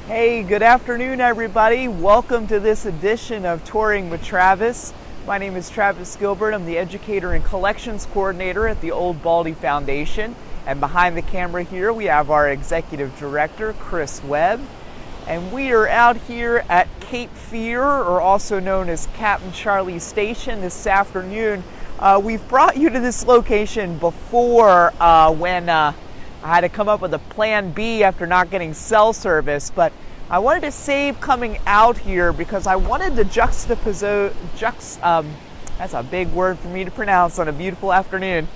Hey, good afternoon, everybody. Welcome to this edition of Touring with Travis. My name is Travis Gilbert. I'm the Educator and Collections Coordinator at the Old Baldy Foundation. And behind the camera here, we have our Executive Director, Chris Webb. And we are out here at Cape Fear, or also known as Captain Charlie's Station, this afternoon. We've brought you to this location before when I had to come up with a plan B after not getting cell service, but I wanted to save coming out here because I wanted to that's a big word for me to pronounce on a beautiful afternoon.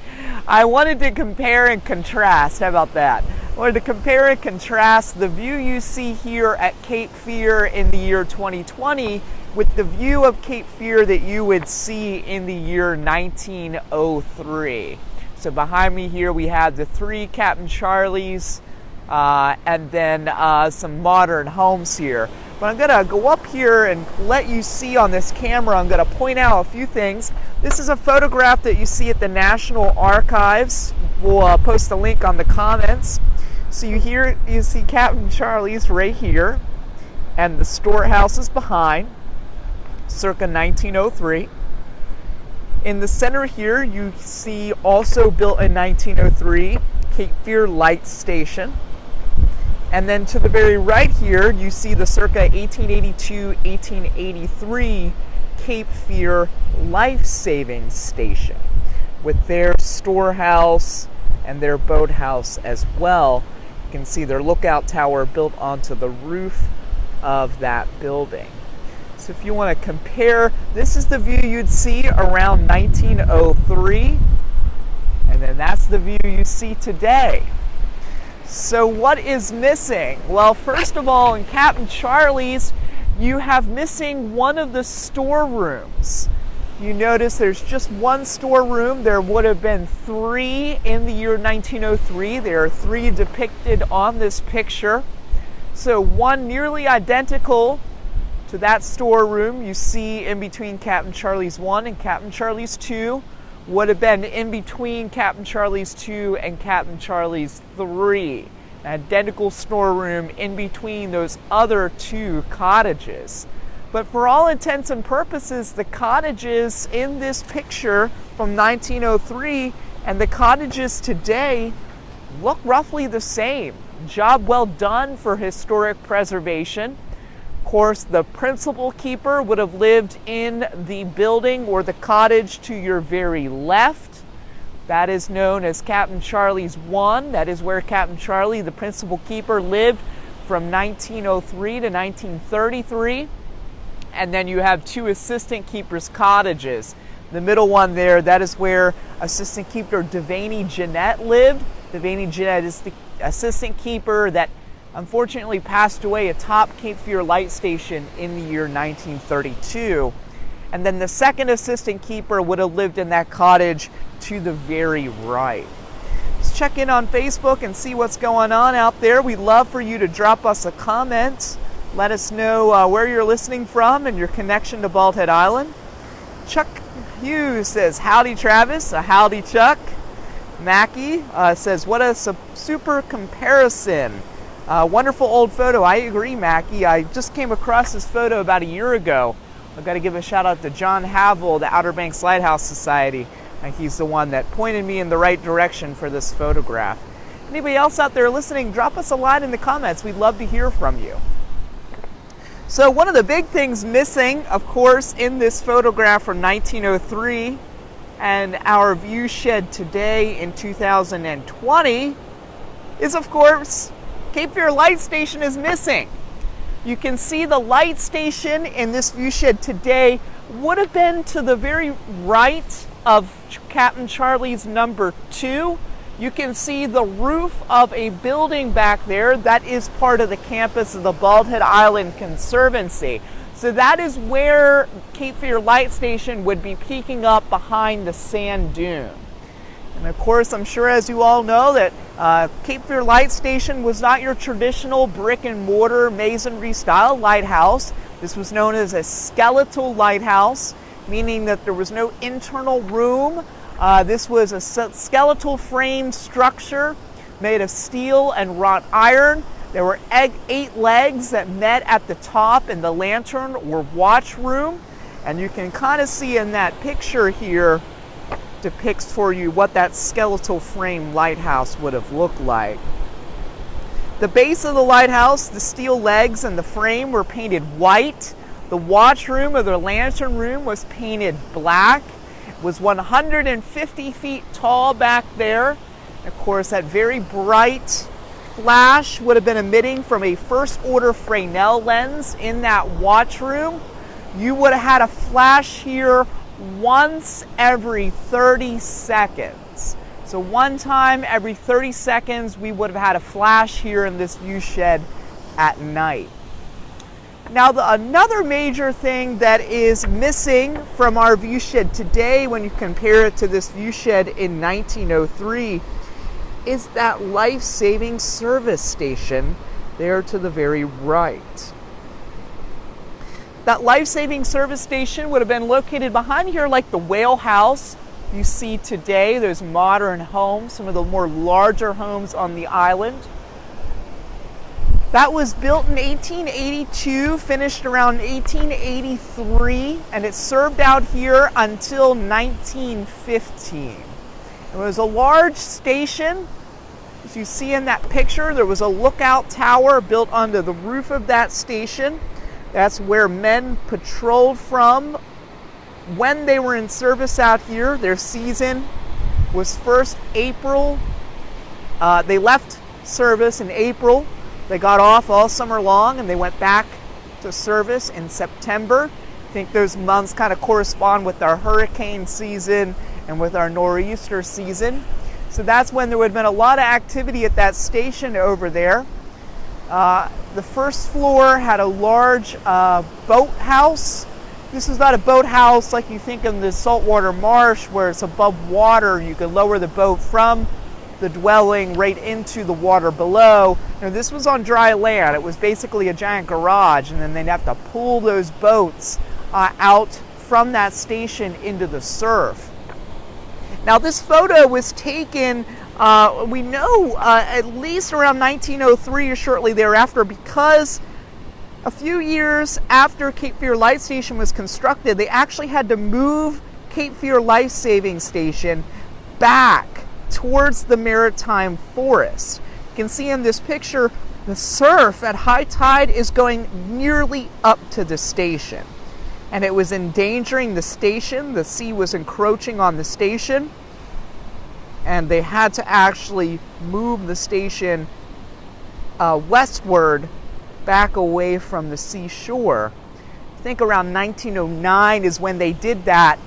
I wanted to compare and contrast. How about that? I wanted to compare and contrast the view you see here at Cape Fear in the year 2020 with the view of Cape Fear that you would see in the year 1903. So behind me here we have the three Captain Charlies and then some modern homes here. But I'm going to go up here and let you see on this camera. I'm going to point out a few things. This is a photograph that you see at the National Archives. We'll post a link on the comments. So you see Captain Charlie's right here, and the storehouse is behind, circa 1903. In the center here, you see also built in 1903, Cape Fear Light Station. And then to the very right here, you see the circa 1882-1883 Cape Fear Life Saving Station with their storehouse and their boathouse as well. You can see their lookout tower built onto the roof of that building. So if you want to compare, this is the view you'd see around 1903, and then that's the view you see today. So what is missing? Well, first of all, in Captain Charlie's, you have missing one of the storerooms. You notice there's just one storeroom. There would have been three in the year 1903. There are three depicted on this picture. So one nearly identical to that storeroom you see in between Captain Charlie's 1 and Captain Charlie's 2 would have been in between Captain Charlie's 2 and Captain Charlie's 3. An identical storeroom in between those other two cottages. But for all intents and purposes, the cottages in this picture from 1903 and the cottages today look roughly the same. Job well done for historic preservation. Of course, the principal keeper would have lived in the building or the cottage to your very left. That is known as Captain Charlie's 1. That is where Captain Charlie, the principal keeper, lived from 1903 to 1933. And then you have two assistant keepers' cottages. The middle one there, that is where assistant keeper Devaney Jeanette lived. Devaney Jeanette is the assistant keeper that unfortunately passed away atop Cape Fear Light Station in the year 1932. And then the second assistant keeper would have lived in that cottage to the very right. Let's check in on Facebook and see what's going on out there. We'd love for you to drop us a comment. Let us know where you're listening from and your connection to Bald Head Island. Chuck Hughes says, howdy Travis, a howdy Chuck. Mackie says, what a super comparison. Wonderful old photo. I agree, Mackie. I just came across this photo about a year ago. I've got to give a shout out to John Havel, the Outer Banks Lighthouse Society. He's the one that pointed me in the right direction for this photograph. Anybody else out there listening, drop us a line in the comments. We'd love to hear from you. So one of the big things missing, of course, in this photograph from 1903 and our view shed today in 2020 is, of course, Cape Fear Light Station is missing. You can see the light station in this view shed today would have been to the very right of Captain Charlie's number 2. You can see the roof of a building back there that is part of the campus of the Bald Head Island Conservancy. So that is where Cape Fear Light Station would be peeking up behind the sand dune. And of course, I'm sure as you all know that Cape Fear Light Station was not your traditional brick and mortar masonry style lighthouse. This was known as a skeletal lighthouse, meaning that there was no internal room. This was a skeletal frame structure made of steel and wrought iron There were 8 legs that met at the top in the lantern or watch room. And you can kind of see in that picture here, depicts for you what that skeletal frame lighthouse would have looked like. The base of the lighthouse, the steel legs and the frame were painted white. The watch room or the lantern room was painted black. It was 150 feet tall back there. Of course, that very bright flash would have been emitting from a first order Fresnel lens in that watch room. You would have had a flash here once every 30 seconds. So one time every 30 seconds we would have had a flash here in this view shed at night. Now another major thing that is missing from our view shed today when you compare it to this view shed in 1903 is that life-saving service station there to the very right. That life-saving service station would have been located behind here like the whale house you see today, those modern homes, some of the more larger homes on the island. That was built in 1882, finished around 1883, and it served out here until 1915. It was a large station. As you see in that picture, there was a lookout tower built onto the roof of that station. That's where men patrolled from when they were in service out here. Their season was first April. They left service in April. They got off all summer long and they went back to service in September. I think those months kind of correspond with our hurricane season and with our nor'easter season. So that's when there would have been a lot of activity at that station over there. The first floor had a large boathouse. This is not a boathouse like you think in the saltwater marsh where it's above water. You could lower the boat from the dwelling right into the water below. Now, this was on dry land. It was basically a giant garage, and then they'd have to pull those boats out from that station into the surf. Now, this photo was taken, we know, at least around 1903 or shortly thereafter, because a few years after Cape Fear Life Station was constructed, they actually had to move Cape Fear Life Saving Station back towards the maritime forest. You can see in this picture, the surf at high tide is going nearly up to the station. And it was endangering the station. The sea was encroaching on the station. And they had to actually move the station westward, back away from the seashore. I think around 1909 is when they did that.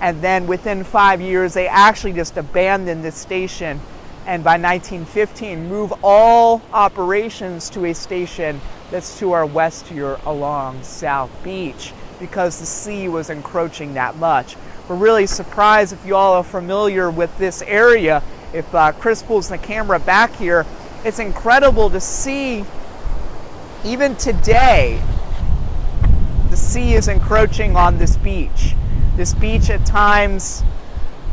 And then within 5 years, they actually just abandoned the station. And by 1915, move all operations to a station that's to our west here along South Beach, because the sea was encroaching that much. We're really surprised if you all are familiar with this area. If Chris pulls the camera back here, it's incredible to see, even today, the sea is encroaching on this beach. This beach at times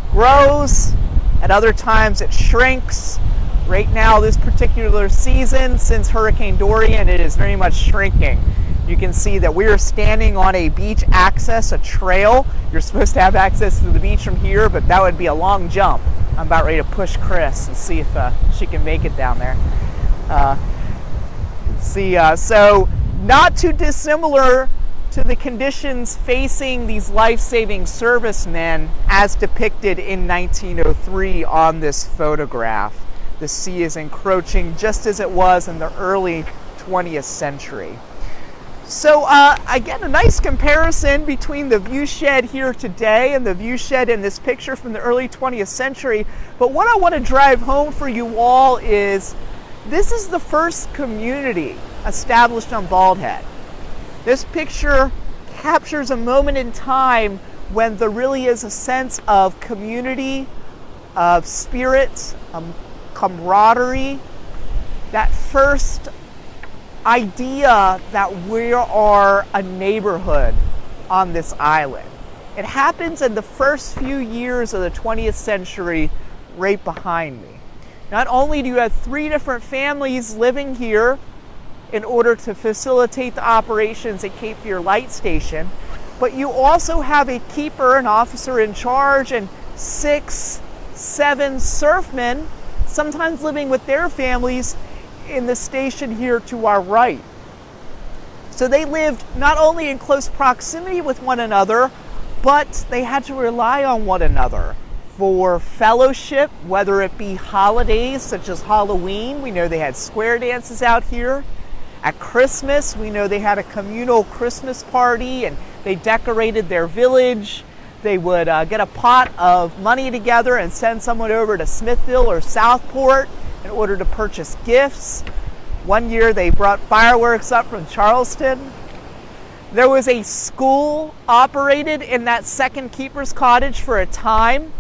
grows, at other times it shrinks. Right now, this particular season, since Hurricane Dorian, it is very much shrinking. You can see that we are standing on a beach access, a trail. You're supposed to have access to the beach from here, but that would be a long jump. I'm about ready to push Chris and see if she can make it down there. So not too dissimilar to the conditions facing these life-saving servicemen as depicted in 1903 on this photograph. The sea is encroaching just as it was in the early 20th century. So again, a nice comparison between the view shed here today and the view shed in this picture from the early 20th century. But what I want to drive home for you all is this is the first community established on Bald Head. This picture captures a moment in time when there really is a sense of community, of spirit, camaraderie, that first idea that we are a neighborhood on this island. It happens in the first few years of the 20th century right behind me. Not only do you have 3 different families living here in order to facilitate the operations at Cape Fear Light Station. But you also have a keeper, an officer in charge, and 6, 7 surfmen, sometimes living with their families in the station here to our right. So they lived not only in close proximity with one another, but they had to rely on one another for fellowship, whether it be holidays such as Halloween. We know they had square dances out here. At Christmas, we know they had a communal Christmas party and they decorated their village. They would get a pot of money together and send someone over to Smithville or Southport in order to purchase gifts. One year they brought fireworks up from Charleston. There was a school operated in that second keeper's cottage for a time.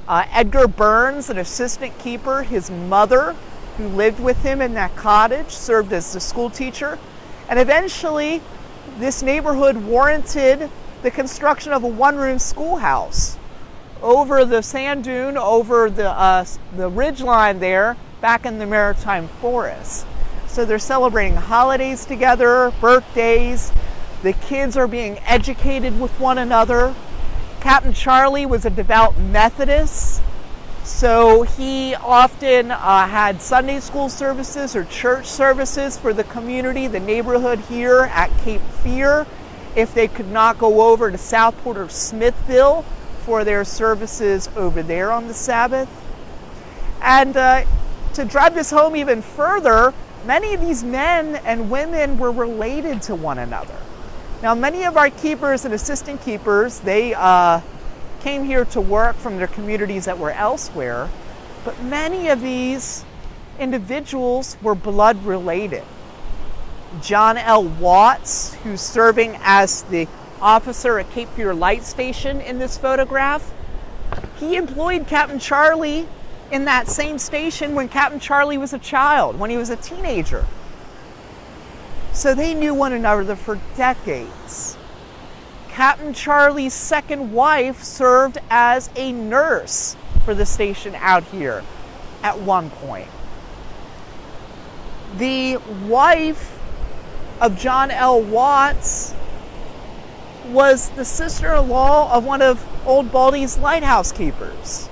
Edgar Burns, an assistant keeper, his mother, who lived with him in that cottage, served as the school teacher. And eventually, this neighborhood warranted the construction of a one-room schoolhouse over the sand dune, over the ridge line there, back in the Maritime Forest. So they're celebrating holidays together, birthdays. The kids are being educated with one another. Captain Charlie was a devout Methodist, so he often had Sunday school services or church services for the community, the neighborhood here at Cape Fear, if they could not go over to Southport or Smithville for their services over there on the Sabbath. And to drive this home even further, many of these men and women were related to one another. Now, many of our keepers and assistant keepers, they came here to work from their communities that were elsewhere, but many of these individuals were blood related. John L. Watts, who's serving as the officer at Cape Fear Light Station in this photograph, he employed Captain Charlie in that same station when Captain Charlie was a child, when he was a teenager. So they knew one another for decades. Captain Charlie's second wife served as a nurse for the station out here at one point. The wife of John L. Watts was the sister-in-law of one of Old Baldy's lighthouse keepers.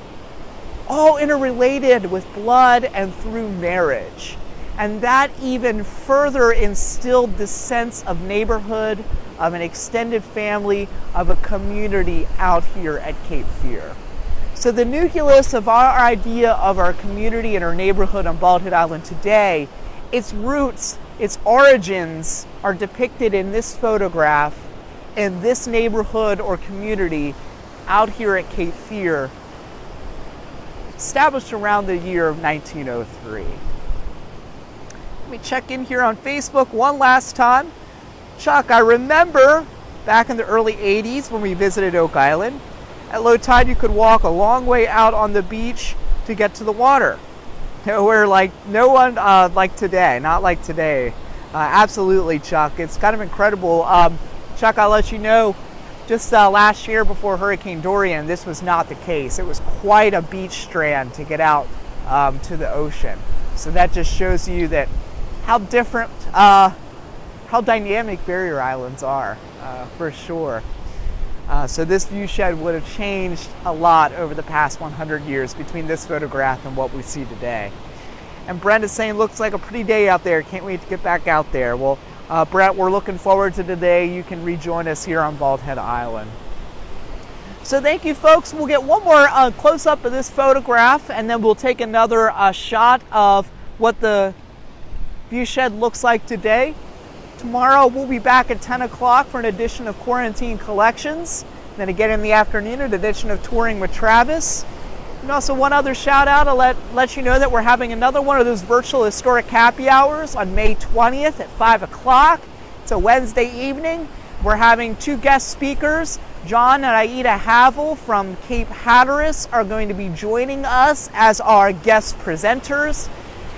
All interrelated with blood and through marriage. And that even further instilled this sense of neighborhood, of an extended family, of a community out here at Cape Fear. So the nucleus of our idea of our community and our neighborhood on Bald Head Island today, its roots, its origins are depicted in this photograph in this neighborhood or community out here at Cape Fear, established around the year of 1903. Let me check in here on Facebook one last time. Chuck, I remember back in the early 80s when we visited Oak Island, at low tide you could walk a long way out on the beach to get to the water. Nowhere like, no one like today, not like today. Absolutely, Chuck. It's kind of incredible. Chuck, I'll let you know, just last year before Hurricane Dorian, this was not the case. It was quite a beach strand to get out to the ocean. So that just shows you that how different, how dynamic barrier islands are, for sure. So this view shed would have changed a lot over the past 100 years between this photograph and what we see today. And Brent is saying, looks like a pretty day out there. Can't wait to get back out there. Well, Brent, we're looking forward to the day you can rejoin us here on Bald Head Island. So thank you, folks. We'll get one more close-up of this photograph, and then we'll take another shot of what the view shed looks like today. Tomorrow we'll be back at 10 o'clock for an edition of Quarantine Collections. Then again in the afternoon, an edition of Touring with Travis. And also one other shout out, I'll let you know that we're having another one of those virtual historic happy hours on May 20th at 5 o'clock. It's a Wednesday evening. We're having two guest speakers. John and Aida Havel from Cape Hatteras are going to be joining us as our guest presenters.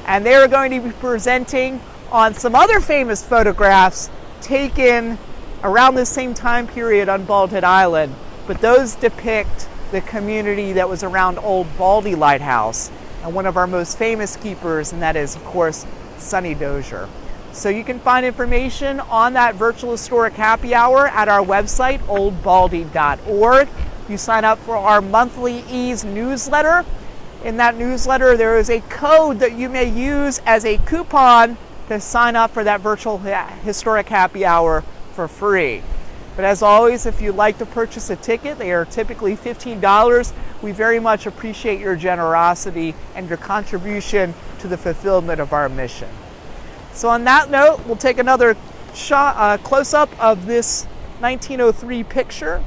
And they are going to be presenting on some other famous photographs taken around the same time period on Bald Head Island. But those depict the community that was around Old Baldy Lighthouse and one of our most famous keepers, and that is, of course, Sonny Dozier. So you can find information on that virtual historic happy hour at our website, oldbaldy.org. You sign up for our monthly Ease newsletter. In that newsletter, there is a code that you may use as a coupon to sign up for that virtual historic happy hour for free. But as always, if you'd like to purchase a ticket, they are typically $15. We very much appreciate your generosity and your contribution to the fulfillment of our mission. So on that note, we'll take another shot, close-up of this 1903 picture.